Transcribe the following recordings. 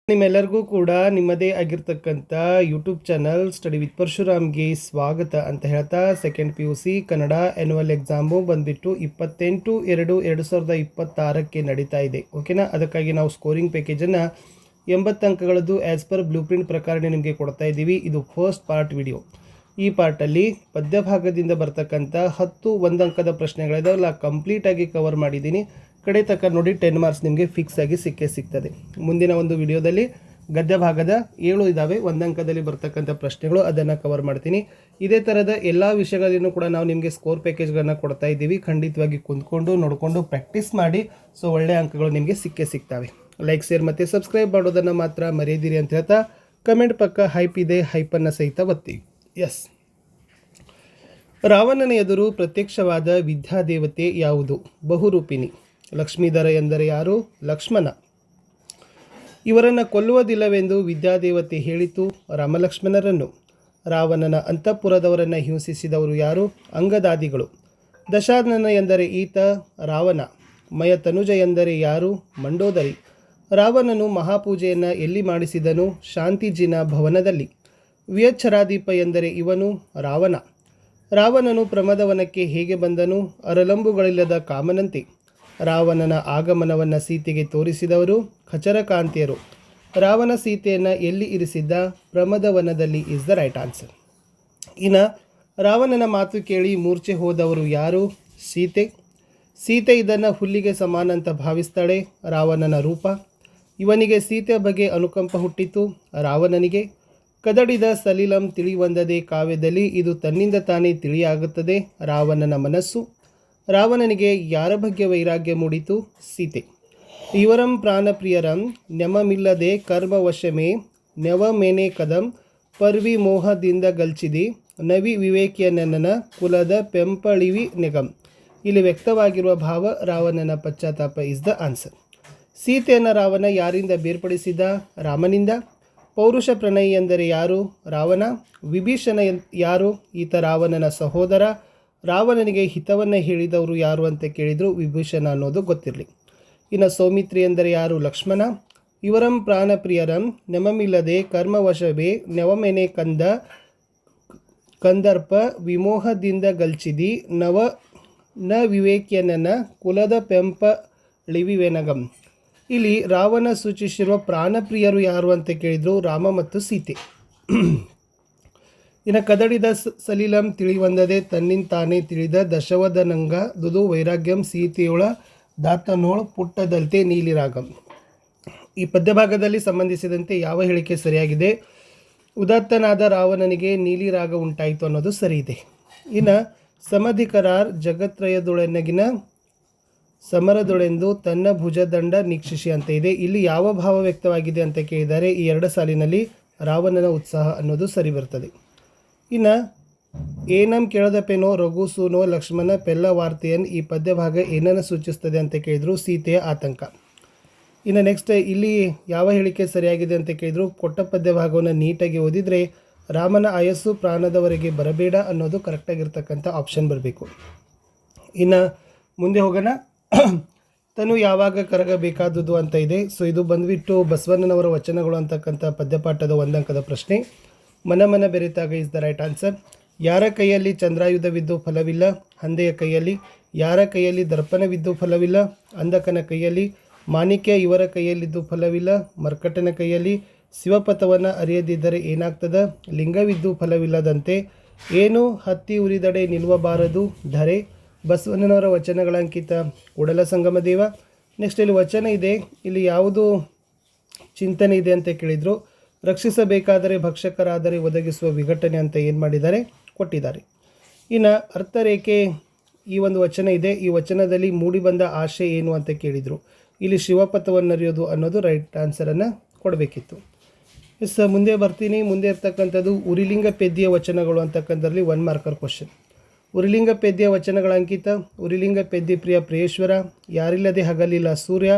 ನಿಮ್ಮೆಲ್ಲರಿಗೂ ಕೂಡ ನಿಮ್ಮದೇ ಆಗಿರ್ತಕ್ಕಂಥ ಯೂಟ್ಯೂಬ್ ಚಾನಲ್ ಸ್ಟಡಿ ವಿತ್ ಪರಶುರಾಮ್ಗೆ ಸ್ವಾಗತ ಅಂತ ಹೇಳ್ತಾ second PUC Kannada annual exam ಬಂದುಬಿಟ್ಟು 28/2/2026 ನಡೀತಾ ಇದೆ. ಓಕೆನಾ. ಅದಕ್ಕಾಗಿ ನಾವು ಸ್ಕೋರಿಂಗ್ ಪ್ಯಾಕೇಜನ್ನು 80 ಅಂಕಗಳದ್ದು ಆ್ಯಸ್ ಪರ್ ಬ್ಲೂ ಪ್ರಿಂಟ್ ಪ್ರಕಾರ ನಿಮಗೆ ಕೊಡ್ತಾ ಇದ್ದೀವಿ. ಇದು ಫಸ್ಟ್ ಪಾರ್ಟ್ ವಿಡಿಯೋ. ಈ ಪಾರ್ಟಲ್ಲಿ ಪದ್ಯಭಾಗದಿಂದ ಬರ್ತಕ್ಕಂಥ 10 1 ಅಂಕದ ಪ್ರಶ್ನೆಗಳಿದಾವಲ್ಲ ಕಂಪ್ಲೀಟಾಗಿ ಕವರ್ ಮಾಡಿದ್ದೀನಿ. ಕಡೆ ತಕ್ಕ ನೋಡಿ 10 ಮಾರ್ಕ್ಸ್ ನಿಮಗೆ ಫಿಕ್ಸ್ ಆಗಿ ಸಿಗ್ತದೆ. ಮುಂದಿನ ಒಂದು ವಿಡಿಯೋದಲ್ಲಿ ಗದ್ಯ ಭಾಗದ 7 ಇದ್ದಾವೆ 1 ಅಂಕದಲ್ಲಿ ಬರ್ತಕ್ಕಂಥ ಪ್ರಶ್ನೆಗಳು, ಅದನ್ನು ಕವರ್ ಮಾಡ್ತೀನಿ. ಇದೇ ಥರದ ಎಲ್ಲ ವಿಷಯಗಳನ್ನು ಕೂಡ ನಾವು ನಿಮಗೆ ಸ್ಕೋರ್ ಪ್ಯಾಕೇಜ್ಗಳನ್ನು ಕೊಡ್ತಾ ಇದ್ದೀವಿ. ಖಂಡಿತವಾಗಿ ಕುಂತ್ಕೊಂಡು ನೋಡಿಕೊಂಡು ಪ್ರಾಕ್ಟೀಸ್ ಮಾಡಿ. ಸೊ ಒಳ್ಳೆಯ ಅಂಕಗಳು ನಿಮಗೆ ಸಿಗ್ತವೆ. ಲೈಕ್ ಶೇರ್ ಮತ್ತು ಸಬ್ಸ್ಕ್ರೈಬ್ ಮಾಡೋದನ್ನು ಮಾತ್ರ ಮರೆಯದಿರಿ ಅಂತ ಹೇಳ್ತಾ ಕಮೆಂಟ್ ಪಕ್ಕ ಹೈಪ್ ಇದೆ, ಹೈಪನ್ನು ಸಹಿತ ಒತ್ತಿ. ಎಸ್, ರಾವಣನ ಎದುರು ಪ್ರತ್ಯಕ್ಷವಾದ ವಿದ್ಯಾದೇವತೆ ಯಾವುದು? ಬಹುರೂಪಿಣಿ. ಲಕ್ಷ್ಮೀಧರ ಎಂದರೆ ಯಾರು? ಲಕ್ಷ್ಮಣ. ಇವರನ್ನು ಕೊಲ್ಲುವುದಿಲ್ಲವೆಂದು ವಿದ್ಯಾದೇವತೆ ಹೇಳಿತು ರಾಮಲಕ್ಷ್ಮಣರನ್ನು. ರಾವಣನ ಅಂತಃಪುರದವರನ್ನು ಹಿಂಸಿಸಿದವರು ಯಾರು? ಅಂಗದಾದಿಗಳು. ದಶಾನನ ಎಂದರೆ ಈತ ರಾವಣ. ಮಯತನುಜ ಎಂದರೆ ಯಾರು? ಮಂಡೋದರಿ. ರಾವಣನು ಮಹಾಪೂಜೆಯನ್ನು ಎಲ್ಲಿ ಮಾಡಿಸಿದನು? ಶಾಂತಿಜಿನ ಭವನದಲ್ಲಿ. ವಿಯಚ್ಛರಾದೀಪ ಎಂದರೆ ಇವನು ರಾವಣ. ರಾವಣನು ಪ್ರಮದವನಕ್ಕೆ ಹೇಗೆ ಬಂದನು? ಅರಲಂಬುಗಳಿಲ್ಲದ ಕಾಮನಂತೆ. ರಾವಣನ ಆಗಮನವನ್ನು ಸೀತೆಗೆ ತೋರಿಸಿದವರು ಖಚರಕಾಂತಿಯರು. ರಾವಣ ಸೀತೆಯನ್ನು ಎಲ್ಲಿ ಇರಿಸಿದ್ದ? ಪ್ರಮದವನದಲ್ಲಿ ಇಸ್ ದ ರೈಟ್ ಆನ್ಸರ್. ಇನ್ನು ರಾವಣನ ಮಾತು ಕೇಳಿ ಮೂರ್ಛೆ ಹೋದವರು ಯಾರು? ಸೀತೆ. ಸೀತೆ ಇದನ್ನು ಹುಲ್ಲಿಗೆ ಸಮಾನ ಅಂತ ಭಾವಿಸ್ತಾಳೆ. ರಾವಣನ ರೂಪ. ಇವನಿಗೆ ಸೀತೆಯ ಬಗ್ಗೆ ಅನುಕಂಪ ಹುಟ್ಟಿತು. ರಾವಣನಿಗೆ ಕದಡಿದ ಸಲಿಲಂ ತಿಳಿವಂದದೆ ಕಾವ್ಯದಲ್ಲಿ ಇದು ತನ್ನಿಂದ ತಾನೇ ತಿಳಿಯಾಗುತ್ತದೆ. ರಾವಣನ ಮನಸ್ಸು. ರಾವಣನಿಗೆ ಯಾರ ಬಗ್ಗೆ ವೈರಾಗ್ಯ ಮೂಡಿತು? ಸೀತೆ. ಇವರಂ ಪ್ರಾಣಪ್ರಿಯರಂ ನೆಮಮಿಲ್ಲದೆ ಕರ್ಮವಶಮೇ ನೆವಮೇನೆ ಕದಂ ಪರ್ವಿ ಮೋಹದಿಂದ ಗಲ್ಚಿದಿ ನವಿ ವಿವೇಕಿಯನನ ಕುಲದ ಪೆಂಪಳಿವಿ ನೆಗಂ. ಇಲ್ಲಿ ವ್ಯಕ್ತವಾಗಿರುವ ಭಾವ ರಾವಣನ ಪಶ್ಚಾತ್ತಾಪ ಇಸ್ ದ ಆನ್ಸರ್. ಸೀತೆಯನ್ನು ರಾವಣ ಯಾರಿಂದ ಬೇರ್ಪಡಿಸಿದ? ರಾಮನಿಂದ. ಪೌರುಷ ಪ್ರಣಯಿ ಎಂದರೆ ಯಾರು? ರಾವಣ. ವಿಭೀಷಣ ಯಾರು? ಈತ ರಾವಣನ ಸಹೋದರ. ರಾವಣನಿಗೆ ಹಿತವನ್ನು ಹೇಳಿದವರು ಯಾರು ಅಂತ ಕೇಳಿದರು. ವಿಭೀಷಣ ಅನ್ನೋದು ಗೊತ್ತಿರಲಿ. ಇನ್ನು ಸೌಮಿತ್ರಿ ಎಂದರೆ ಯಾರು? ಲಕ್ಷ್ಮಣ. ಇವರಂ ಪ್ರಾಣಪ್ರಿಯರಂ ನೆಮಮಿಲ್ಲದೆ ಕರ್ಮವಶವೇ ನೆವಮೆನೆ ಕಂದರ್ಪ ವಿಮೋಹದಿಂದ ಗಲ್ಚಿದಿ ನ ವಿವೇಕ್ಯನನ ಕುಲದ ಪೆಂಪಳಿವಿವೆನಗಂ. ಇಲ್ಲಿ ರಾವಣ ಸೂಚಿಸಿರುವ ಪ್ರಾಣಪ್ರಿಯರು ಯಾರು ಅಂತ ಕೇಳಿದರು? ರಾಮ ಮತ್ತು ಸೀತೆ. ಇನ್ನು ಕದಡಿದ ಸಲಿಲಂ ತಿಳಿವಂದದೆ ತನ್ನಿಂತಾನೇ ತಿಳಿದ ದಶವದನಂಗ ದುದು ವೈರಾಗ್ಯಂ ಸೀತೆಯೊಳ ದಾತನೋಳ್ ಪುಟ್ಟದಲ್ತೆ ನೀಲಿರಾಗಂ. ಈ ಪದ್ಯಭಾಗದಲ್ಲಿ ಸಂಬಂಧಿಸಿದಂತೆ ಯಾವ ಹೇಳಿಕೆ ಸರಿಯಾಗಿದೆ? ಉದಾತ್ತನಾದ ರಾವಣನಿಗೆ ನೀಲಿರಾಗ ಉಂಟಾಯಿತು ಅನ್ನೋದು ಸರಿ ಇದೆ. ಇನ್ನು ಸಮಧಿಕರಾರ್ ಜಗತ್ರಯದೊಳಗಿನ ಸಮರದೊಳೆಂದು ತನ್ನ ಭುಜದಂಡ ನಿಕ್ಷಿಸಿ ಅಂತ ಇದೆ. ಇಲ್ಲಿ ಯಾವ ಭಾವ ವ್ಯಕ್ತವಾಗಿದೆ ಅಂತ ಕೇಳಿದ್ದಾರೆ. ಈ 2 ಸಾಲಿನಲ್ಲಿ ರಾವಣನ ಉತ್ಸಾಹ ಅನ್ನೋದು ಸರಿ ಬರ್ತದೆ. ಇನ್ನು ಏನಂ ಕೇಳದಪೇನೋ ರಘು ಸೂನೋ ಲಕ್ಷ್ಮಣ ಪೆಲ್ಲ ವಾರ್ತೆಯನ್. ಈ ಪದ್ಯಭಾಗ ಏನನ್ನು ಸೂಚಿಸ್ತದೆ ಅಂತ ಕೇಳಿದ್ರು? ಸೀತೆಯ ಆತಂಕ. ಇನ್ನು ನೆಕ್ಸ್ಟ್ ಇಲ್ಲಿ ಯಾವ ಹೇಳಿಕೆ ಸರಿಯಾಗಿದೆ ಅಂತ ಕೇಳಿದ್ರು? ಕೊಟ್ಟ ಪದ್ಯಭಾಗವನ್ನು ನೀಟಾಗಿ ಓದಿದರೆ ರಾಮನ ಆಯಸ್ಸು ಪ್ರಾಣದವರೆಗೆ ಬರಬೇಡ ಅನ್ನೋದು ಕರೆಕ್ಟಾಗಿರ್ತಕ್ಕಂಥ ಆಪ್ಷನ್ ಬರಬೇಕು. ಇನ್ನು ಮುಂದೆ ಹೋಗೋಣ. ತನು ಯಾವಾಗ ಕರಗಬೇಕಾದುದು ಅಂತ ಇದೆ. ಸೊ ಇದು ಬಂದುಬಿಟ್ಟು ಬಸವಣ್ಣನವರ ವಚನಗಳು ಅಂತಕ್ಕಂಥ ಪದ್ಯಪಾಠದ 1 ಅಂಕದ ಪ್ರಶ್ನೆ. ಮನ ಬೆರೆತಾಗ ಇಸ್ ದ ರೈಟ್ ಆನ್ಸರ್. ಯಾರ ಕೈಯಲ್ಲಿ ಚಂದ್ರಾಯುಧವಿದ್ದು ಫಲವಿಲ್ಲ? ಹಂದೆಯ ಕೈಯಲ್ಲಿ. ಯಾರ ಕೈಯಲ್ಲಿ ದರ್ಪಣವಿದ್ದು ಫಲವಿಲ್ಲ? ಅಂಧಕನ ಕೈಯಲ್ಲಿ. ಮಾಣಿಕ್ಯ ಇವರ ಕೈಯಲ್ಲಿದ್ದು ಫಲವಿಲ್ಲ? ಮರ್ಕಟನ ಕೈಯಲ್ಲಿ. ಶಿವಪಥವನ್ನು ಅರಿಯದಿದ್ದರೆ ಏನಾಗ್ತದ? ಲಿಂಗವಿದ್ದು ಫಲವಿಲ್ಲದಂತೆ. ಏನು ಹತ್ತಿ ಉರಿದಡೆ ನಿಲ್ಲಬಾರದು ಧರೆ. ಬಸವಣ್ಣನವರ ವಚನಗಳ ಅಂಕಿತ ಕೂಡಲ ಸಂಗಮ ದೇವ. ನೆಕ್ಸ್ಟ್ ಇಲ್ಲಿ ವಚನ ಇದೆ. ಇಲ್ಲಿ ಯಾವುದು ಚಿಂತನೆ ಇದೆ ಅಂತ ಕೇಳಿದರು? ರಕ್ಷಿಸಬೇಕಾದರೆ ಭಕ್ಷಕರಾದರೆ ಒದಗಿಸುವ ವಿಘಟನೆ ಅಂತ ಏನು ಮಾಡಿದ್ದಾರೆ? ಕೊಟ್ಟಿದ್ದಾರೆ. ಇನ್ನು ಅರ್ಥರೇಖೆ ಈ ಒಂದು ವಚನ ಇದೆ. ಈ ವಚನದಲ್ಲಿ ಮೂಡಿಬಂದ ಆಶೆ ಏನು ಅಂತ ಕೇಳಿದರು. ಇಲ್ಲಿ ಶಿವಪಥವನ್ನು ಅರಿಯೋದು ಅನ್ನೋದು ರೈಟ್ ಆನ್ಸರನ್ನು ಕೊಡಬೇಕಿತ್ತು. ಎಸ್, ಮುಂದೆ ಬರ್ತೀನಿ. ಮುಂದೆ ಇರ್ತಕ್ಕಂಥದ್ದು ಉರಿಲಿಂಗ ಪೆದ್ದಿಯ ವಚನಗಳು ಅಂತಕ್ಕಂಥದ್ರಲ್ಲಿ 1 ಮಾರ್ಕರ್ ಕ್ವಶನ್. ಉರಿಲಿಂಗ ಪೆದ್ದಿಯ ವಚನಗಳ ಅಂಕಿತ. ಉರಿಲಿಂಗ ಪೆದ್ದಿ ಪ್ರಿಯ ಪ್ರಿಯೇಶ್ವರ. ಯಾರಿಲ್ಲದೆ ಹಗಲಿಲ್ಲ ಸೂರ್ಯ.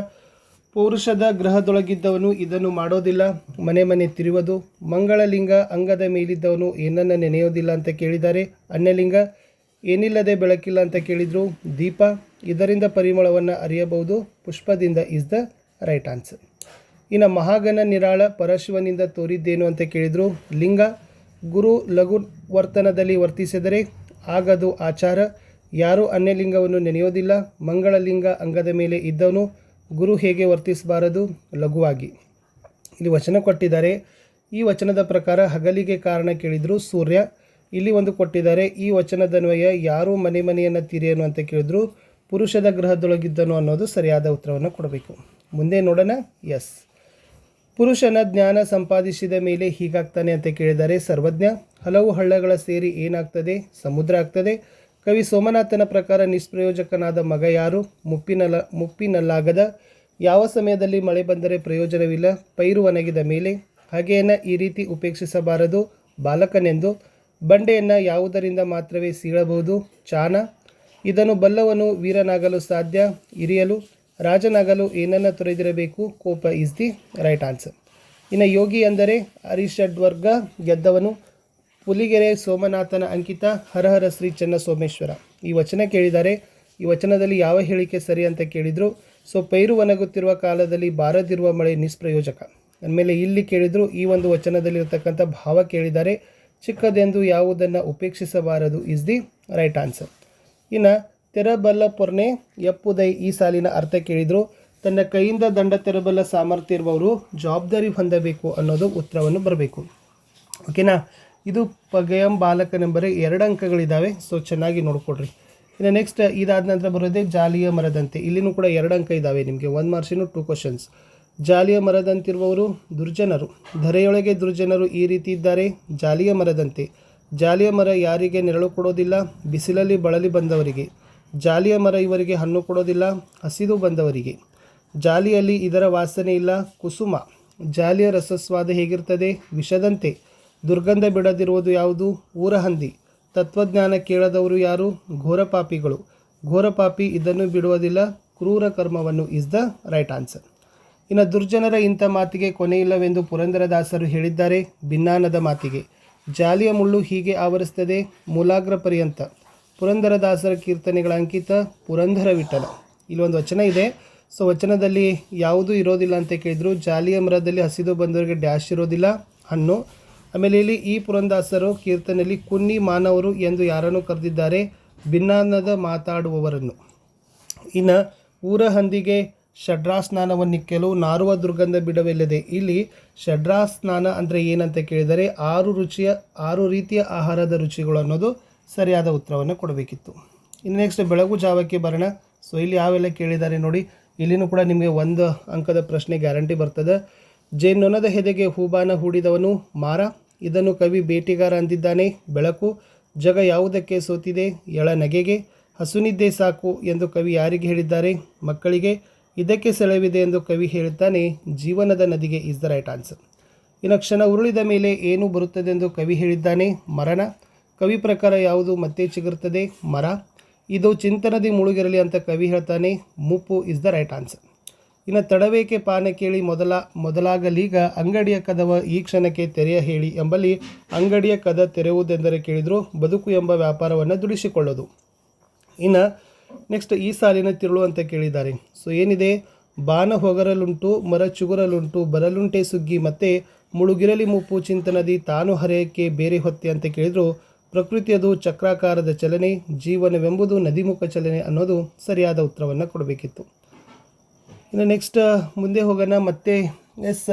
ಪೌರುಷದ ಗ್ರಹದೊಳಗಿದ್ದವನು ಇದನ್ನು ಮಾಡೋದಿಲ್ಲ. ಮನೆ ಮನೆ ತಿರುವುದು. ಮಂಗಳಲಿಂಗ ಅಂಗದ ಮೇಲಿದ್ದವನು ಏನನ್ನು ನೆನೆಯೋದಿಲ್ಲ ಅಂತ ಕೇಳಿದ್ದಾರೆ. ಅನ್ಯಲಿಂಗ ಏನಿಲ್ಲದೆ ಬೆಳಕಿಲ್ಲ ಅಂತ ಕೇಳಿದರು. ದೀಪ ಇದರಿಂದ ಪರಿಮಳವನ್ನು ಅರಿಯಬಹುದು. ಪುಷ್ಪದಿಂದ ಇಸ್ ದ ರೈಟ್ ಆನ್ಸರ್. ಇನ್ನು ಮಹಾಗಣ ನಿರಾಳ ಪರಶಿವನಿಂದ ತೋರಿದ್ದೇನು ಅಂತ ಕೇಳಿದರು. ಲಿಂಗ ಗುರು ಲಘು ವರ್ತನದಲ್ಲಿ ವರ್ತಿಸಿದರೆ ಆಗದು ಆಚಾರ. ಯಾರೂ ಅನ್ಯಲಿಂಗವನ್ನು ನೆನೆಯೋದಿಲ್ಲ. ಮಂಗಳಲಿಂಗ ಅಂಗದ ಮೇಲೆ ಇದ್ದವನು ಗುರು ಹೇಗೆ ವರ್ತಿಸಬಾರದು? ಲಘುವಾಗಿ. ಇಲ್ಲಿ ವಚನ ಕೊಟ್ಟಿದ್ದಾರೆ. ಈ ವಚನದ ಪ್ರಕಾರ ಹಗಲಿಗೆ ಕಾರಣ ಕೇಳಿದರು ಸೂರ್ಯ. ಇಲ್ಲಿ ಒಂದು ಕೊಟ್ಟಿದ್ದಾರೆ. ಈ ವಚನದನ್ವಯ ಯಾರು ಮನೆಯನ್ನು ತೀರೇನು ಅಂತ ಕೇಳಿದ್ರು ಪುರುಷದ ಗ್ರಹದೊಳಗಿದ್ದನು ಅನ್ನೋದು ಸರಿಯಾದ ಉತ್ತರವನ್ನು ಕೊಡಬೇಕು. ಮುಂದೆ ನೋಡೋಣ. ಎಸ್, ಪುರುಷನ ಜ್ಞಾನ ಸಂಪಾದಿಸಿದ ಮೇಲೆ ಹೀಗಾಗ್ತಾನೆ ಅಂತ ಕೇಳಿದ್ದಾರೆ. ಸರ್ವಜ್ಞ. ಹಲವು ಹಳ್ಳಗಳ ಸೇರಿ ಏನಾಗ್ತದೆ? ಸಮುದ್ರ ಆಗ್ತದೆ. ಕವಿ ಸೋಮನಾಥನ ಪ್ರಕಾರ ನಿಷ್ಪ್ರಯೋಜಕನಾದ ಮಗ ಯಾರು? ಮುಪ್ಪಿನಲ್ಲಾಗದ. ಯಾವ ಸಮಯದಲ್ಲಿ ಮಳೆ ಬಂದರೆ ಪ್ರಯೋಜನವಿಲ್ಲ? ಪೈರು ಒಣಗಿದ ಮೇಲೆ. ಹಾಗೆಯನ್ನು ಈ ರೀತಿ ಉಪೇಕ್ಷಿಸಬಾರದು ಬಾಲಕನೆಂದು. ಬಂಡೆಯನ್ನು ಯಾವುದರಿಂದ ಮಾತ್ರವೇ ಸೀಳಬಹುದು? ಚಾಣ. ಇದನ್ನು ಬಲ್ಲವನು ವೀರನಾಗಲು ಸಾಧ್ಯ. ಇರಿಯಲು. ರಾಜನಾಗಲು ಏನನ್ನು ತೊರೆದಿರಬೇಕು? ಕೋಪ ಈಸ್ ದಿ ರೈಟ್ ಆನ್ಸರ್. ಇನ್ನು ಯೋಗಿ ಅಂದರೆ ಅರಿಷಡ್ವರ್ಗ ಗೆದ್ದವನು. ಪುಲಿಗೆರೆ ಸೋಮನಾಥನ ಅಂಕಿತ ಹರಹರ ಶ್ರೀ ಚನ್ನಸೋಮೇಶ್ವರ. ಈ ವಚನ ಕೇಳಿದ್ದಾರೆ. ಈ ವಚನದಲ್ಲಿ ಯಾವ ಹೇಳಿಕೆ ಸರಿ ಅಂತ ಕೇಳಿದರು. ಸೊ ಪೈರು ಒಣಗುತ್ತಿರುವ ಕಾಲದಲ್ಲಿ ಬಾರದಿರುವ ಮಳೆ ನಿಷ್ಪ್ರಯೋಜಕ. ಅಂದಮೇಲೆ ಇಲ್ಲಿ ಕೇಳಿದರು. ಈ ಒಂದು ವಚನದಲ್ಲಿರ್ತಕ್ಕಂಥ ಭಾವ ಕೇಳಿದ್ದಾರೆ. ಚಿಕ್ಕದೆಂದು ಯಾವುದನ್ನು ಉಪೇಕ್ಷಿಸಬಾರದು ಈಸ್ ದಿ ರೈಟ್ ಆನ್ಸರ್. ಇನ್ನು ತೆರಬಲ್ಲ ಪೊರ್ನೆ ಎಪ್ಪುದೈ ಈ ಸಾಲಿನ ಅರ್ಥ ಕೇಳಿದರು. ತನ್ನ ಕೈಯಿಂದ ದಂಡ ತೆರಬಲ್ಲ ಸಾಮರ್ಥ್ಯ ಇರುವವರು ಜವಾಬ್ದಾರಿ ಹೊಂದಬೇಕು ಅನ್ನೋದು ಉತ್ತರವನ್ನು ಬರಬೇಕು. ಓಕೆನಾ. ಇದು ಪಗಯಂ ಬಾಲಕನೆಂಬರೆ 2 ಅಂಕಗಳಿದ್ದಾವೆ. ಸೊ ಚೆನ್ನಾಗಿ ನೋಡ್ಕೊಡ್ರಿ. ಇನ್ನು ನೆಕ್ಸ್ಟ್ ಇದಾದ ನಂತರ ಬರೋದೇ ಜಾಲಿಯ ಮರದಂತೆ. ಇಲ್ಲಿನೂ ಕೂಡ 2 ಅಂಕ ಇದ್ದಾವೆ ನಿಮಗೆ. 1 ಮಾರ್ಕ್ಸಿನ 2 ಕ್ವಶನ್ಸ್. ಜಾಲಿಯ ಮರದಂತಿರುವವರು ದುರ್ಜನರು. ಧರೆಯೊಳಗೆ ದುರ್ಜನರು ಈ ರೀತಿ ಇದ್ದಾರೆ. ಜಾಲಿಯ ಮರದಂತೆ. ಜಾಲಿಯ ಮರ ಯಾರಿಗೆ ನೆರಳು ಕೊಡೋದಿಲ್ಲ? ಬಿಸಿಲಲ್ಲಿ ಬಳಲಿ ಬಂದವರಿಗೆ. ಜಾಲಿಯ ಮರ ಇವರಿಗೆ ಹಣ್ಣು ಕೊಡೋದಿಲ್ಲ? ಹಸಿದು ಬಂದವರಿಗೆ. ಜಾಲಿಯಲ್ಲಿ ಇದರ ವಾಸನೆ ಇಲ್ಲ. ಕುಸುಮ. ಜಾಲಿಯ ರಸಸ್ವಾದ ಹೇಗಿರ್ತದೆ? ವಿಷದಂತೆ. ದುರ್ಗಂಧ ಬಿಡದಿರುವುದು ಯಾವುದು? ಊರಹಂದಿ. ತತ್ವಜ್ಞಾನ ಕೇಳದವರು ಯಾರು? ಘೋರಪಾಪಿಗಳು. ಘೋರಪಾಪಿ ಇದನ್ನು ಬಿಡುವುದಿಲ್ಲ. ಕ್ರೂರ ಕರ್ಮವನ್ನು ಇಸ್ ದ ರೈಟ್ ಆನ್ಸರ್. ಇನ್ನು ದುರ್ಜನರ ಇಂಥ ಮಾತಿಗೆ ಕೊನೆಯಿಲ್ಲವೆಂದು ಪುರಂದರದಾಸರು ಹೇಳಿದ್ದಾರೆ. ಭಿನ್ನಾನದ ಮಾತಿಗೆ. ಜಾಲಿಯ ಮುಳ್ಳು ಹೀಗೆ ಆವರಿಸ್ತದೆ ಮೂಲಾಗ್ರ ಪರ್ಯಂತ. ಪುರಂದರದಾಸರ ಕೀರ್ತನೆಗಳ ಅಂಕಿತ ಪುರಂದರ ವಿಠಲ. ಇಲ್ಲೊಂದು ವಚನ ಇದೆ. ಸೊ ವಚನದಲ್ಲಿ ಯಾವುದೂ ಇರೋದಿಲ್ಲ ಅಂತ ಕೇಳಿದರು. ಜಾಲಿಯ ಮರದಲ್ಲಿ ಹಸಿದು ಬಂದವರಿಗೆ ಡ್ಯಾಶ್ ಇರೋದಿಲ್ಲ, ಹಣ್ಣು. ಆಮೇಲೆ ಇಲ್ಲಿ ಈ ಪುರಂದಾಸರು ಕೀರ್ತನೆಯಲ್ಲಿ ಕುನ್ನಿ ಮಾನವರು ಎಂದು ಯಾರನ್ನು ಕರೆದಿದ್ದಾರೆ? ಭಿನ್ನಾನದ ಮಾತಾಡುವವರನ್ನು. ಇನ್ನು ಊರಹಂದಿಗೆ ಷಡ್ರಾಸ್ನಾನವನ್ನಿಕ್ಕಲು ನಾರುವ ದುರ್ಗಂಧ ಬಿಡವಿಲ್ಲದೆ. ಇಲ್ಲಿ ಷಡ್ರಾಸ್ನಾನ ಅಂದರೆ ಏನಂತ ಕೇಳಿದರೆ 6 ರೀತಿಯ ಆಹಾರದ ರುಚಿಗಳು ಅನ್ನೋದು ಸರಿಯಾದ ಉತ್ತರವನ್ನು ಕೊಡಬೇಕಿತ್ತು. ಇನ್ನು ನೆಕ್ಸ್ಟ್ ಬೆಳಗು ಜಾವಕ್ಕೆ ಬರೋಣ. ಸೊ ಇಲ್ಲಿ ಯಾವೆಲ್ಲ ಕೇಳಿದ್ದಾರೆ ನೋಡಿ. ಇಲ್ಲಿನೂ ಕೂಡ ನಿಮಗೆ 1 ಅಂಕದ ಪ್ರಶ್ನೆ ಗ್ಯಾರಂಟಿ ಬರ್ತದೆ. ಜೇನ್ನೊನದ ಹೆದೆಗೆ ಹೂಬಾನ ಹೂಡಿದವನು ಮಾರ. ಇದನ್ನು ಕವಿ ಬೇಟೆಗಾರ ಅಂದಿದ್ದಾನೆ. ಬೆಳಕು. ಜಗ ಯಾವುದಕ್ಕೆ ಸೋತಿದೆ? ಎಳನಗೆಗೆ. ಹಸುನಿದ್ದೆ ಸಾಕು ಎಂದು ಕವಿ ಯಾರಿಗೆ ಹೇಳಿದ್ದಾರೆ? ಮಕ್ಕಳಿಗೆ. ಇದಕ್ಕೆ ಸೆಳೆವಿದೆ ಎಂದು ಕವಿ ಹೇಳುತ್ತಾನೆ. ಜೀವನದ ನದಿಗೆ ಇಸ್ ದ ರೈಟ್ ಆನ್ಸರ್. ಇನ್ನು ಕ್ಷಣ ಉರುಳಿದ ಮೇಲೆ ಏನು ಬರುತ್ತದೆಂದು ಕವಿ ಹೇಳಿದ್ದಾನೆ? ಮರಣ. ಕವಿ ಪ್ರಕಾರ ಯಾವುದು ಮತ್ತೆ ಚಿಗುರುತ್ತದೆ? ಮರ. ಇದು ಚಿಂತನದಿ ಮುಳುಗಿರಲಿ ಅಂತ ಕವಿ ಹೇಳ್ತಾನೆ. ಮುಪ್ಪು ಇಸ್ ದ ರೈಟ್ ಆನ್ಸರ್. ಇನ್ನು ತಡವೇಕೆ ಪಾನ ಕೇಳಿ ಮೊದಲಾಗಲೀಗ ಅಂಗಡಿಯ ಕದವ ಈ ಕ್ಷಣಕ್ಕೆ ತೆರೆಯ ಹೇಳಿ ಎಂಬಲ್ಲಿ ಅಂಗಡಿಯ ಕದ ತೆರೆಯುವುದೆಂದರೆ ಕೇಳಿದರು ಬದುಕು ಎಂಬ ವ್ಯಾಪಾರವನ್ನು ದುಡಿಸಿಕೊಳ್ಳೋದು. ಇನ್ನು ನೆಕ್ಸ್ಟ್ ಈ ಸಾಲಿನ ತಿರುಳು ಅಂತ ಕೇಳಿದ್ದಾರೆ. ಸೊ ಏನಿದೆ? ಬಾನ ಹೊಗರಲುಂಟು, ಮರ ಚುಗುರಲುಂಟು, ಬರಲುಂಟೆ ಸುಗ್ಗಿ, ಮತ್ತು ಮುಳುಗಿರಲಿ ಮುಪ್ಪು ಚಿಂತನದಿ ತಾನು ಹರೆಯಕ್ಕೆ ಬೇರೆ ಹೊತ್ತೆ ಅಂತ ಕೇಳಿದರು. ಪ್ರಕೃತಿಯದು ಚಕ್ರಾಕಾರದ ಚಲನೆ, ಜೀವನವೆಂಬುದು ನದಿಮುಖ ಚಲನೆ ಅನ್ನೋದು ಸರಿಯಾದ ಉತ್ತರವನ್ನು ಕೊಡಬೇಕಿತ್ತು. ಇನ್ನು ನೆಕ್ಸ್ಟ್ ಮುಂದೆ ಹೋಗೋಣ. ಮತ್ತೆ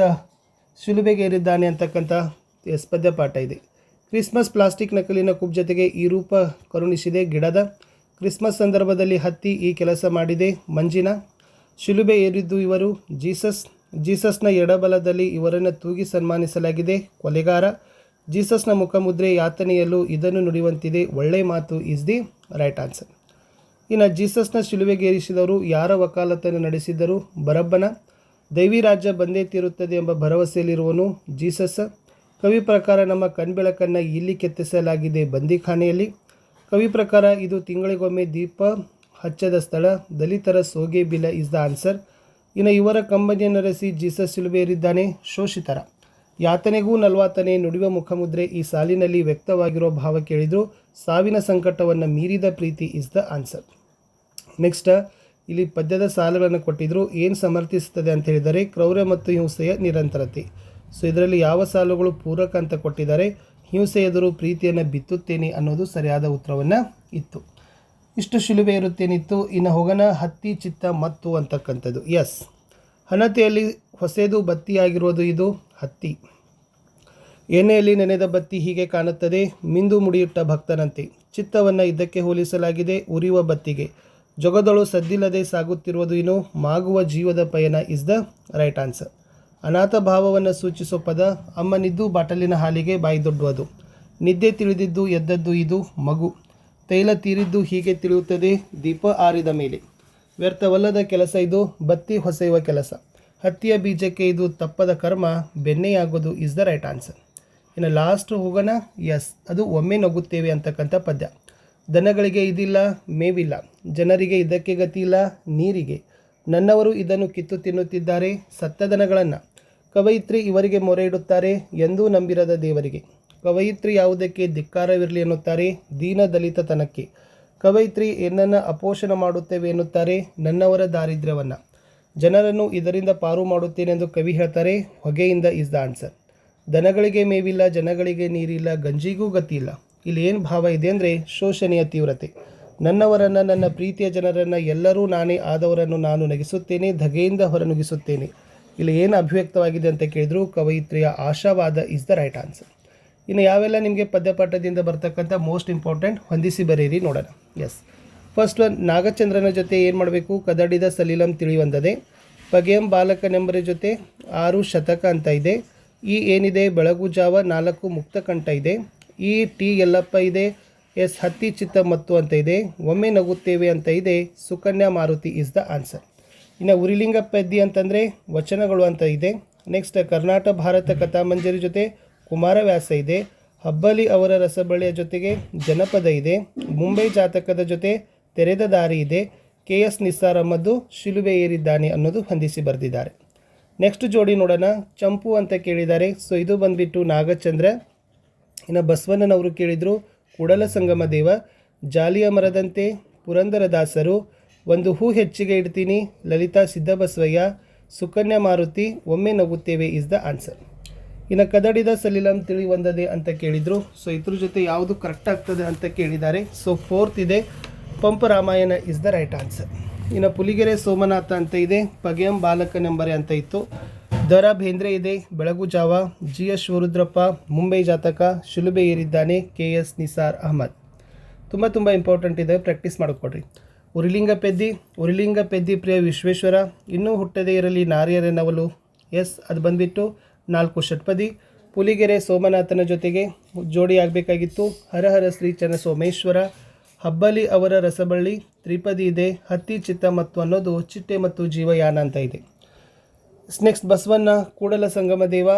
ಶಿಲುಬೆಗೆ ಏರಿದ್ದಾನೆ ಅಂತಕ್ಕಂಥ ಪದ್ಯ ಪಾಠ ಇದೆ. ಕ್ರಿಸ್ಮಸ್ ಪ್ಲಾಸ್ಟಿಕ್ ನಕಲಿನ ಕುಬ್ಜತೆಗೆ ಈ ರೂಪ ಕರುಣಿಸಿದೆ ಗಿಡದ. ಕ್ರಿಸ್ಮಸ್ ಸಂದರ್ಭದಲ್ಲಿ ಹತ್ತಿ ಈ ಕೆಲಸ ಮಾಡಿದೆ ಮಂಜಿನ. ಶಿಲುಬೆ ಏರಿದ್ದು ಇವರು ಜೀಸಸ್ನ ಎಡಬಲದಲ್ಲಿ ಇವರನ್ನು ತೂಗಿ ಸನ್ಮಾನಿಸಲಾಗಿದೆ ಕೊಲೆಗಾರ. ಜೀಸಸ್ನ ಮುಖಮುದ್ರೆ ಯಾತನೆಯಲ್ಲೂ ಇದನ್ನು ನುಡಿಯುವಂತಿದೆ ಒಳ್ಳೆ ಮಾತು ಇಸ್ ದಿ ರೈಟ್ ಆನ್ಸರ್. ಇನ್ನು ಜೀಸಸ್ನ ಶಿಲುಬೆಗೇರಿಸಿದವರು ಯಾರ ವಕಾಲತನ್ನು ನಡೆಸಿದ್ದರು? ಬರಬ್ಬನ. ದೈವಿ ರಾಜ್ಯ ಬಂದೇ ತೀರುತ್ತದೆ ಎಂಬ ಭರವಸೆಯಲ್ಲಿರುವನು ಜೀಸಸ್. ಕವಿ ಪ್ರಕಾರ ನಮ್ಮ ಕಣ್ಬೆಳಕನ್ನು ಇಲ್ಲಿ ಕೆತ್ತಿಸಲಾಗಿದೆ ಬಂದಿಖಾನೆಯಲ್ಲಿ. ಕವಿ ಪ್ರಕಾರ ಇದು ತಿಂಗಳಿಗೊಮ್ಮೆ ದೀಪ ಹಚ್ಚದ ಸ್ಥಳ. ದಲಿತರ ಸೋಗೆ ಬಿಲ ಇಸ್ ದ ಆನ್ಸರ್. ಇನ್ನು ಇವರ ಕಂಬನಿಯನ್ನು ನಡೆಸಿ ಜೀಸಸ್ ಶಿಲುಬೆ ಏರಿದ್ದಾನೆ ಶೋಷಿತರ. ಯಾತನೆಗೂ ನಲ್ವಾತನೆ ನುಡಿಯುವ ಮುಖಮುದ್ರೆ ಈ ಸಾಲಿನಲ್ಲಿ ವ್ಯಕ್ತವಾಗಿರೋ ಭಾವ ಕೇಳಿದ್ರು ಸಾವಿನ ಸಂಕಟವನ್ನು ಮೀರಿದ ಪ್ರೀತಿ ಇಸ್ ದ ಆನ್ಸರ್. ನೆಕ್ಸ್ಟ್ ಇಲ್ಲಿ ಪದ್ಯದ ಸಾಲುಗಳನ್ನು ಕೊಟ್ಟಿದ್ರು. ಏನು ಸಮರ್ಥಿಸುತ್ತದೆ ಅಂತ ಹೇಳಿದರೆ ಕ್ರೌರ್ಯ ಮತ್ತು ಹಿಂಸೆಯ ನಿರಂತರತೆ. ಸೊ ಇದರಲ್ಲಿ ಯಾವ ಸಾಲುಗಳು ಪೂರಕ ಅಂತ ಕೊಟ್ಟಿದ್ದಾರೆ. ಹಿಂಸೆ ಎದುರು ಪ್ರೀತಿಯನ್ನು ಬಿತ್ತುತ್ತೇನೆ ಅನ್ನೋದು ಸರಿಯಾದ ಉತ್ತರವನ್ನು ಇತ್ತು. ಇಷ್ಟು ಶಿಲುಬೆ ಇರುತ್ತೇನಿತ್ತು. ಇನ್ನು ಹೋಗೋಣ ಹತ್ತಿ ಚಿತ್ತ ಮತ್ತು ಅಂತಕ್ಕಂಥದ್ದು. ಎಸ್, ಹಣತೆಯಲ್ಲಿ ಹೊಸದು ಬತ್ತಿಯಾಗಿರೋದು ಇದು ಹತ್ತಿ. ಎಣ್ಣೆಯಲ್ಲಿ ನೆನೆದ ಬತ್ತಿ ಹೀಗೆ ಕಾಣುತ್ತದೆ, ಮಿಂದು ಮುಡಿಯಿಟ್ಟ ಭಕ್ತನಂತೆ. ಚಿತ್ತವನ್ನು ಇದಕ್ಕೆ ಹೋಲಿಸಲಾಗಿದೆ, ಉರಿಯುವ ಬತ್ತಿಗೆ. ಜೊಗದಳು ಸದ್ದಿಲ್ಲದೆ ಸಾಗುತ್ತಿರುವುದು ಇನ್ನು ಮಾಗುವ ಜೀವದ ಪಯಣ ಇಸ್ ದ ರೈಟ್ ಆನ್ಸರ್. ಅನಾಥ ಭಾವವನ್ನು ಸೂಚಿಸೋ ಪದ ಅಮ್ಮನಿದ್ದು ಬಾಟಲಿನ ಹಾಲಿಗೆ ಬಾಯಿ ದೊಡ್ಡುವುದು. ನಿದ್ದೆ ತಿಳಿದಿದ್ದು ಎದ್ದದ್ದು ಇದು ಮಗು. ತೈಲ ತೀರಿದ್ದು ಹೀಗೆ ತಿಳಿಯುತ್ತದೆ ದೀಪ ಆರಿದ ಮೇಲೆ. ವ್ಯರ್ಥವಲ್ಲದ ಕೆಲಸ ಇದು ಬತ್ತಿ ಹೊಸೆಯುವ ಕೆಲಸ. ಹತ್ತಿಯ ಬೀಜಕ್ಕೆ ಇದು ತಪ್ಪದ ಕರ್ಮ, ಬೆಣ್ಣೆಯಾಗೋದು ಇಸ್ ದ ರೈಟ್ ಆನ್ಸರ್. ಇನ್ನು ಲಾಸ್ಟ್ ಹೋಗೋಣ. ಎಸ್, ಅದು ಒಮ್ಮೆ ನಗುತ್ತೇವೆ ಅಂತಕ್ಕಂಥ ಪದ್ಯ. ದನಗಳಿಗೆ ಇದಿಲ್ಲ ಮೇವಿಲ್ಲ, ಜನರಿಗೆ ಇದಕ್ಕೆ ಗತಿ ಇಲ್ಲ ನೀರಿಗೆ. ನನ್ನವರು ಇದನ್ನು ಕಿತ್ತು ತಿನ್ನುತ್ತಿದ್ದಾರೆ ಸತ್ತ ದನಗಳನ್ನು. ಕವಯಿತ್ರಿ ಇವರಿಗೆ ಮೊರೆ ಇಡುತ್ತಾರೆ ಎಂದೂ ನಂಬಿರದ ದೇವರಿಗೆ. ಕವಯಿತ್ರಿ ಯಾವುದಕ್ಕೆ ಧಿಕ್ಕಾರವಿರಲಿ ಎನ್ನುತ್ತಾರೆ ದೀನ ದಲಿತತನಕ್ಕೆ. ಕವಯಿತ್ರಿ ಏನನ್ನು ಅಪೋಷಣ ಮಾಡುತ್ತೇವೆ ಎನ್ನುತ್ತಾರೆ ನನ್ನವರ ದಾರಿದ್ರ್ಯವನ್ನು. ಜನರನ್ನು ಇದರಿಂದ ಪಾರು ಮಾಡುತ್ತೇನೆಂದು ಕವಿ ಹೇಳ್ತಾರೆ ಹೊಗೆಯಿಂದ ಇಸ್ ದ ಆನ್ಸರ್. ದನಗಳಿಗೆ ಮೇವಿಲ್ಲ, ಜನಗಳಿಗೆ ನೀರಿಲ್ಲ, ಗಂಜಿಗೂ ಗತಿ ಇಲ್ಲ. ಇಲ್ಲಿ ಏನು ಭಾವ ಇದೆ ಅಂದರೆ ಶೋಷಣೆಯ ತೀವ್ರತೆ. ನನ್ನವರನ್ನು, ನನ್ನ ಪ್ರೀತಿಯ ಜನರನ್ನು, ಎಲ್ಲರೂ ನಾನೇ ಆದವರನ್ನು ನಾನು ನಗಿಸುತ್ತೇನೆ, ಧಗೆಯಿಂದ ಹೊರನುಗಿಸುತ್ತೇನೆ. ಇಲ್ಲಿ ಏನು ಅಭಿವ್ಯಕ್ತವಾಗಿದೆ ಅಂತ ಕೇಳಿದ್ರು ಕವಯಿತ್ರಿಯ ಆಶಾವಾದ ಇಸ್ ದ ರೈಟ್ ಆನ್ಸರ್. ಇನ್ನು ಯಾವೆಲ್ಲ ನಿಮಗೆ ಪದ್ಯಪಾಠದಿಂದ ಬರ್ತಕ್ಕಂಥ ಮೋಸ್ಟ್ ಇಂಪಾರ್ಟೆಂಟ್ ಹೊಂದಿಸಿ ಬರೆಯಿರಿ ನೋಡೋಣ. ಎಸ್, ಫಸ್ಟ್ ಒನ್, ನಾಗಚಂದ್ರನ ಜೊತೆ ಏನು ಮಾಡಬೇಕು? ಕದಡಿದ ಸಲೀಲಂ ತಿಳಿವಂದದೆ. ಪಗೆಯಂ ಬಾಲಕನೆಂಬರ ಜೊತೆ 6 ಶತಕ ಅಂತ ಇದೆ. ಈ ಏನಿದೆ? ಬೆಳಗು ಜಾವ 4 ಮುಕ್ತಕಂಠ ಇದೆ. ಈ ಟಿ ಯಲ್ಲಪ್ಪ ಇದೆ. ಎಸ್, ಹತ್ತಿ ಚಿತ್ತ ಮತ್ತು ಅಂತ ಇದೆ. ಒಮ್ಮೆ ನಗುತ್ತೇವೆ ಅಂತ ಇದೆ. Sukanya Maruti is the answer. ಇನ್ನು ಉರಿಲಿಂಗ ಪದ್ಯ ಅಂತಂದರೆ ವಚನಗಳು ಅಂತ ಇದೆ. ನೆಕ್ಸ್ಟ್ ಕರ್ನಾಟಕ ಭಾರತ ಕಥಾಮಂಜರಿ ಜೊತೆ ಕುಮಾರವ್ಯಾಸ ಇದೆ. ಹಬ್ಬಲಿ ಅವರ ರಸಬಳ್ಳಿಯ ಜೊತೆಗೆ ಜನಪದ ಇದೆ. ಮುಂಬೈ ಜಾತಕದ ಜೊತೆ ತೆರೆದ ದಾರಿ ಇದೆ. KS ನಿಸ್ಸಾರ್ ಅಹಮದ್ದು ಶಿಲುಬೆ ಏರಿದ್ದಾನೆ ಅನ್ನೋದು ಹೊಂದಿಸಿ ಬರೆದಿದ್ದಾರೆ. ನೆಕ್ಸ್ಟ್ ಜೋಡಿ ನೋಡೋಣ. ಚಂಪು ಅಂತ ಕೇಳಿದ್ದಾರೆ. ಸೊ ಇದು ಬಂದುಬಿಟ್ಟು ನಾಗಚಂದ್ರ. ಇನ್ನು ಬಸವಣ್ಣನವರು ಕೇಳಿದರು ಕೂಡಲ ಸಂಗಮ ದೇವ. ಜಾಲಿಯ ಮರದಂತೆ ಪುರಂದರದಾಸರು. ಒಂದು ಹೂ ಹೆಚ್ಚಿಗೆ ಇಡ್ತೀನಿ ಲಲಿತಾ ಸಿದ್ದಬಸವಯ್ಯ. ಸುಕನ್ಯಾ ಮಾರುತಿ. ಒಮ್ಮೆ ನಗುತ್ತೇವೆ ಇಸ್ ದ ಆನ್ಸರ್. ಇನ್ನು ಕದಡಿದ ಸಲೀಲಂ ತಿಳಿವಂದದೆ ಅಂತ ಕೇಳಿದರು. ಸೊ ಇದ್ರ ಜೊತೆ ಯಾವುದು ಕರೆಕ್ಟ್ ಆಗ್ತದೆ ಅಂತ ಕೇಳಿದ್ದಾರೆ. ಸೊ 4th ಇದೆ Pampa Ramayana is the right answer. ಇನ್ನು ಪುಲಿಗೆರೆ ಸೋಮನಾಥ ಅಂತ ಇದೆ. ಪಗೆಯಂ ಬಾಲಕನೆಂಬರೆ ಅಂತ ಇತ್ತು. ದರ ಬೇಂದ್ರೆ ಇದೆ. ಬೆಳಗು ಜಾವ. GS ಶಿವರುದ್ರಪ್ಪ. ಮುಂಬೈ ಜಾತಕ. ಶಿಲುಬೆ ಏರಿದ್ದಾನೆ KS ನಿಸಾರ್ ಅಹಮದ್. ತುಂಬ ಇಂಪಾರ್ಟೆಂಟ್ ಇದೆ, ಪ್ರಾಕ್ಟೀಸ್ ಮಾಡಿಕೊಡ್ರಿ. ಉರಿಲಿಂಗ ಪೆದ್ದಿ ಪ್ರಿಯ ವಿಶ್ವೇಶ್ವರ. ಇನ್ನೂ ಹುಟ್ಟದೇ ಇರಲಿ ನಾರಿಯರೆನವಲು. ಎಸ್, ಅದು ಬಂದುಬಿಟ್ಟು 4 ಷಟ್ಪದಿ. ಪುಲಿಗೆರೆ ಸೋಮನಾಥನ ಜೊತೆಗೆ ಜೋಡಿ ಆಗಬೇಕಾಗಿತ್ತು ಹರಹರ ಶ್ರೀ ಚನ್ನ ಸೋಮೇಶ್ವರ. ಹಬ್ಬಲಿ ಅವರ ರಸಬಳ್ಳಿ ತ್ರಿಪದಿ ಇದೆ. ಹತ್ತಿ ಚಿತ್ತ ಮತ್ತು ಅನ್ನೋದು ಚಿಟ್ಟೆ ಮತ್ತು ಜೀವಯಾನ ಅಂತ ಇದೆ. ನೆಕ್ಸ್ಟ್ ಬಸವಣ್ಣ ಕೂಡಲ ಸಂಗಮ ದೇವ.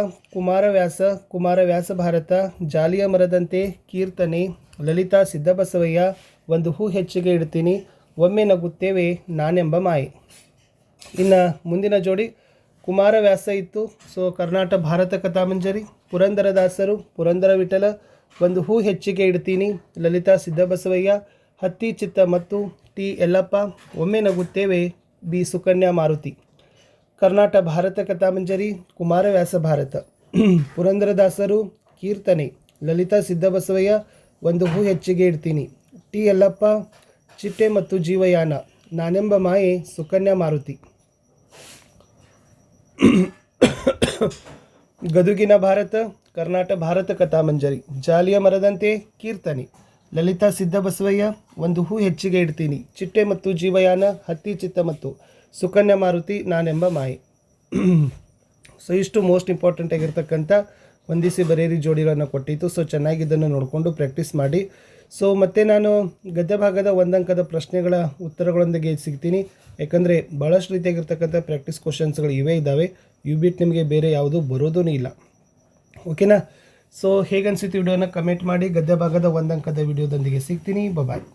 ಕುಮಾರವ್ಯಾಸ ಭಾರತ. ಜಾಲಿಯ ಮರದಂತೆ ಕೀರ್ತನೆ. ಲಲಿತಾ ಸಿದ್ದಬಸವಯ್ಯ. ಒಂದು ಹೂ ಹೆಚ್ಚಿಗೆ ಇಡ್ತೀನಿ. ಒಮ್ಮೆ ನಗುತ್ತೇವೆ ನಾನೆಂಬ ಮಾಯೆ. ಇನ್ನು ಮುಂದಿನ ಜೋಡಿ ಕುಮಾರವ್ಯಾಸ ಇತ್ತು. ಸೊ ಕರ್ನಾಟಕ ಭಾರತ ಕಥಾಮಂಜರಿ. ಪುರಂದರದಾಸರು. ಪುರಂದರ ವಿಠಲ. ಒಂದು ಹೂ ಹೆಚ್ಚಿಗೆ ಇಡ್ತೀನಿ. ಲಲಿತಾ ಸಿದ್ದಬಸವಯ್ಯ. ಹತ್ತಿ ಚಿತ್ತ ಮತ್ತು ಟಿ ಯಲ್ಲಪ್ಪ. ಒಮ್ಮೆ ನಗುತ್ತೇವೆ ಬಿ ಸುಕನ್ಯಾ ಮಾರುತಿ. ಕರ್ನಾಟಕ ಭಾರತ ಕಥಾಮಂಜರಿ. ಕುಮಾರವ್ಯಾಸ ಭಾರತ. ಪುರಂದರದಾಸರು. ಕೀರ್ತನೆ. ಲಲಿತಾ ಸಿದ್ದಬಸವಯ್ಯ. ಒಂದು ಹೂ ಹೆಚ್ಚಿಗೆ ಇಡ್ತೀನಿ. ಟಿ ಯಲ್ಲಪ್ಪ. ಚಿಟ್ಟೆ ಮತ್ತು ಜೀವಯಾನ. ನಾನೆಂಬ ಮಾಯೆ ಸುಕನ್ಯಾ ಮಾರುತಿ. ಗದುಗಿನ ಭಾರತ. ಕರ್ನಾಟಕ ಭಾರತ ಕಥಾಮಂಜರಿ. ಜಾಲಿಯ ಮರದಂತೆ ಕೀರ್ತನೆ. ಲಲಿತಾ ಸಿದ್ದಬಸವಯ್ಯ. ಒಂದು ಹೂ ಹೆಚ್ಚಿಗೆ ಇಡ್ತೀನಿ. ಚಿಟ್ಟೆ ಮತ್ತು ಜೀವಯಾನ. ಹತ್ತಿ ಚಿತ್ತ ಮತ್ತು ಸುಕನ್ಯಾ ಮಾರುತಿ. ನಾನೆಂಬ ಮಾಯೆ. ಸೊ ಇಷ್ಟು ಮೋಸ್ಟ್ ಇಂಪಾರ್ಟೆಂಟ್ ಆಗಿರ್ತಕ್ಕಂಥ ಹೊಂದಿಸಿ ಬರೆಯಿರಿ ಜೋಡಿಗಳನ್ನು ಕೊಟ್ಟಿತ್ತು. ಸೊ ಚೆನ್ನಾಗಿ ಇದನ್ನು ನೋಡಿಕೊಂಡು ಪ್ರಾಕ್ಟೀಸ್ ಮಾಡಿ. ಸೊ ಮತ್ತೆ ನಾನು ಗದ್ಯ ಭಾಗದ 1 ಅಂಕದ ಪ್ರಶ್ನೆಗಳ ಉತ್ತರಗಳೊಂದಿಗೆ ಸಿಗ್ತೀನಿ. ಯಾಕಂದರೆ ಭಾಳಷ್ಟು ರೀತಿಯಾಗಿರ್ತಕ್ಕಂಥ ಪ್ರಾಕ್ಟೀಸ್ ಕ್ವಶನ್ಸ್ಗಳು ಇವೇ ಇದ್ದಾವೆ. ಯು ಬಿಟ್ಟು ನಿಮಗೆ ಬೇರೆ ಯಾವುದೂ ಬರೋದೂ ಇಲ್ಲ. ಓಕೆನಾ? ಸೊ ಹೇಗೆ ಅನಿಸಿತು ವಿಡಿಯೋನ ಕಮೆಂಟ್ ಮಾಡಿ. ಗದ್ಯ ಭಾಗದ 1 ಅಂಕದ ವಿಡಿಯೋದೊಂದಿಗೆ ಸಿಗ್ತೀನಿ. ಬಾಯ್.